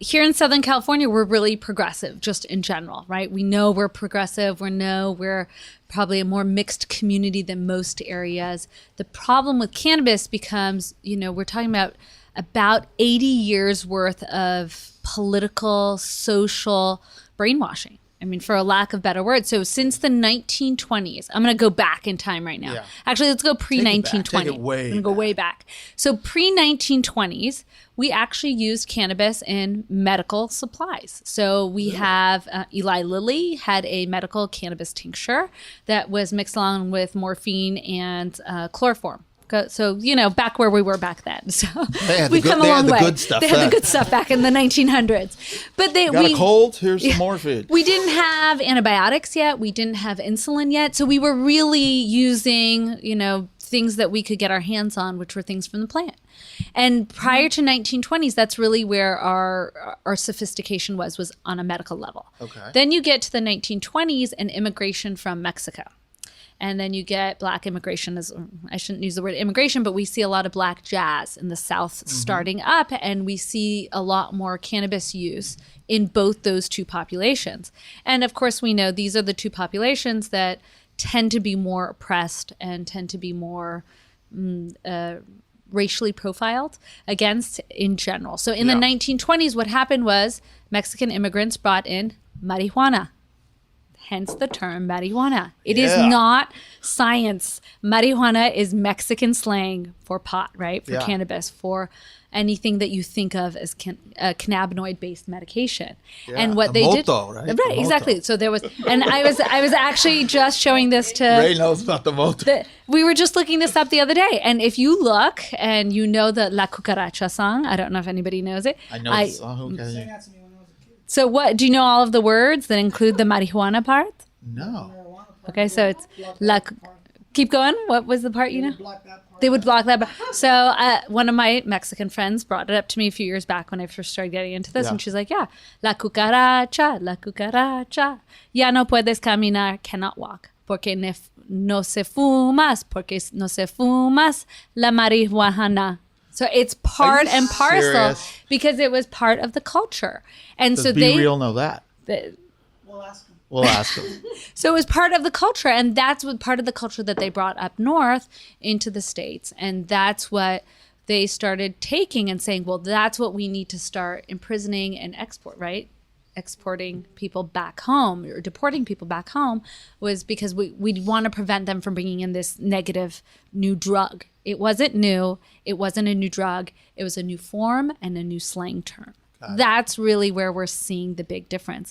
Here in Southern California, we're really progressive just in general, right? We know we're progressive. We know we're probably a more mixed community than most areas. The problem with cannabis becomes, we're talking about 80 years worth of political, social brainwashing. I mean, for a lack of better words. So since the 1920s, I'm going to go back in time right now. Yeah. Actually, let's go pre-1920. Take it way I'm going to go way back. So pre-1920s, we actually used cannabis in medical supplies. So we have Eli Lilly had a medical cannabis tincture that was mixed along with morphine and chloroform. So, back where we were back then. So we've come a long way. They had the good stuff back in the 1900s. But got a cold? Here's some morphine. We didn't have antibiotics yet. We didn't have insulin yet. So we were really using, things that we could get our hands on, which were things from the plant. And prior to 1920s, that's really where our sophistication was on a medical level. Okay. Then you get to the 1920s and immigration from Mexico. And then you get black immigration, I shouldn't use the word immigration, but we see a lot of black jazz in the South starting up, and we see a lot more cannabis use in both those two populations. And of course, we know these are the two populations that tend to be more oppressed and tend to be more racially profiled against in general. So in the 1920s, what happened was Mexican immigrants brought in marijuana. Hence the term marijuana. It is not science. Marijuana is Mexican slang for pot, right? For cannabis, for anything that you think of as cannabinoid-based medication. Yeah. And what the they moto, did, right? right? The Exactly. moto. So there was, and I was actually just showing this to Ray knows about the moto. we were just looking this up the other day, and if you look and you know the La Cucaracha song, I don't know if anybody knows it. I know the song. Okay. So what, do you know all of the words that include the marijuana part? No. Okay, so it's keep going. What was the part you know? They would block that. So one of my Mexican friends brought it up to me a few years back when I first started getting into this, and she's like, la cucaracha, ya no puedes caminar, cannot walk, porque no se fumas, la marihuana. So it's part and parcel serious? Because it was part of the culture. And Does Be Real know that? We'll ask them. So it was part of the culture, and that's what part of the culture that they brought up north into the States. And that's what they started taking and saying, well, that's what we need to start imprisoning and export, right? Exporting people back home or deporting people back home was because we want to prevent them from bringing in this negative new drug. It wasn't new. It wasn't a new drug. It was a new form and a new slang term. That's really where we're seeing the big difference.